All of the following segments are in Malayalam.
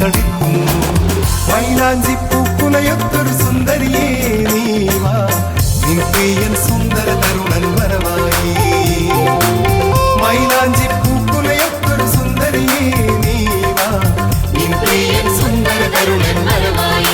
തളിക്കുന്നു. മൈലാഞ്ചി പൂക്കുലയൊത്തൊരു സുന്ദരിയേ നീ വാ, നിൻ പ്രിയൻ സുന്ദര തരുണൻ വരവായി. മൈലാഞ്ചി പൂക്കുലയൊത്തൊരു സുന്ദരിയേ നീ വാ, നിൻ പ്രിയൻ സുന്ദര തരുണൻ വരവായി.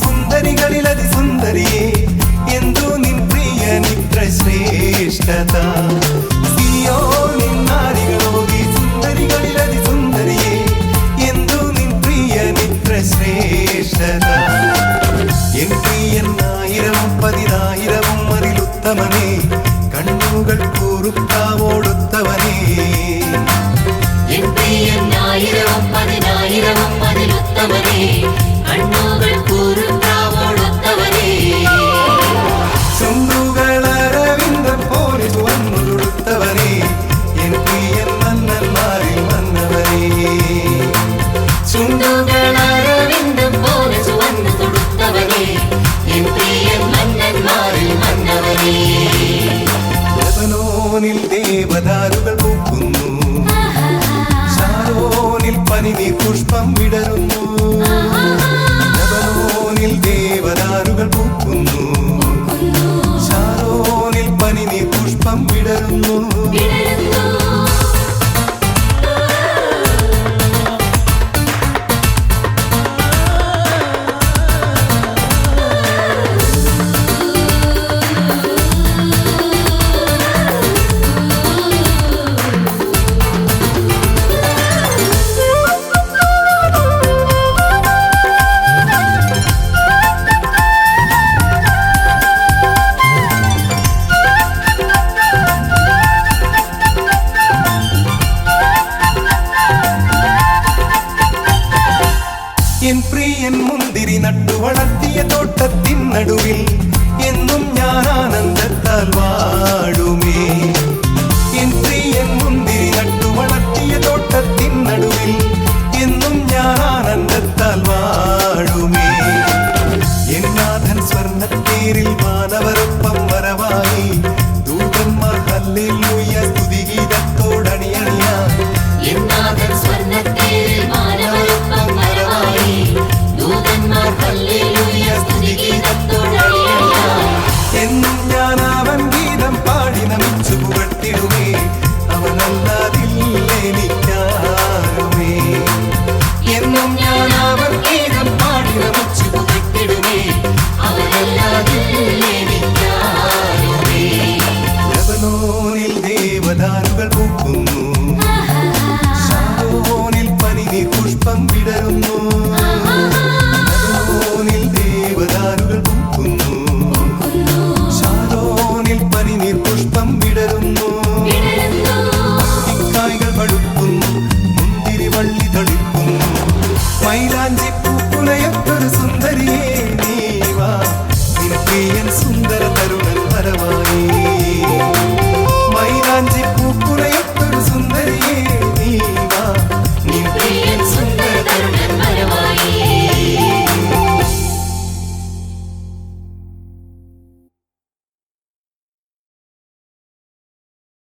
സുന്ദരികളിലതി സുന്ദരിയേ എന്തു നിൻ പ്രിയനിത്ര ശ്രേഷ്ഠത. സിയോനിൻ നാരികളോതി സുന്ദരികളിലതി സുന്ദരിയേ എന്തു നിൻ പ്രിയനിത്ര ശ്രേഷ്ഠത. എൻ പ്രിയൻ ആയിരവും പതിനായിരവും അതിലുത്തമനേ, കണ്ണുകൾ കൂറുക്കാവോടുത്തവനേ. എൻ പ്രിയൻ ആയിരവും പതിനായിരവും അതിലുത്തമനേ, കണ്ണുകൾ കൂറുക്കാവോടുത്തവനേ. ചുണ്ടുകളരവിന്ദം പോലെ ചുവന്നു തൊടുത്തവനേ, എൻ പ്രിയൻ മന്നന്മാരിൽ വന്നവനേ. ചുണ്ടുകളരവിന്ദം പോലെ ചുവന്നു തൊടുത്തവനേ, എൻ പ്രിയൻ മന്നന്മാരിൽ വന്നവനേ. ലബനോനിൽ ദേവദാരുകൾ പൂക്കുന്നു, ശാരോനിൽ പനിനീർ പുഷ്പം വിടരുന്നു. ലബനോനിൽ ദേവദാരുകൾ പൂക്കുന്നു, ശാരോനിൽ പനിനീർ പുഷ്പം വിടരുന്നു. എൻ പ്രിയൻ മുന്തിരി നട്ടു വളർത്തിയ തോട്ടത്തിൻ നടുവിൽ എന്നും ഞാൻ ആനന്ദത്താൽ വാഴുമേ. എൻ പ്രിയൻ മുന്തിരി നട്ടു വളർത്തിയ തോട്ടത്തിൻ നടുവിൽ എന്നും ഞാൻ ആനന്ദത്താൽ വാഴുമേ. എൻ നാഥൻ സ്വർണ്ണത്തേരിൽ മാനവരൊപ്പം വരവായി, ദൂതന്മാർ ഹല്ലേലൂയ സ്തുതിഗീതത്തോടണിയണിയാൻ. എൻ നാഥൻ സ്വർണ്ണത്തേരിൽ മാനവരൊപ്പം വരവായി, ദൂതന്മാർ ഹല്ലേലൂയ സ്തുതിഗീതത്തോടണിയണിയാൻ. എന്നും ഞാൻ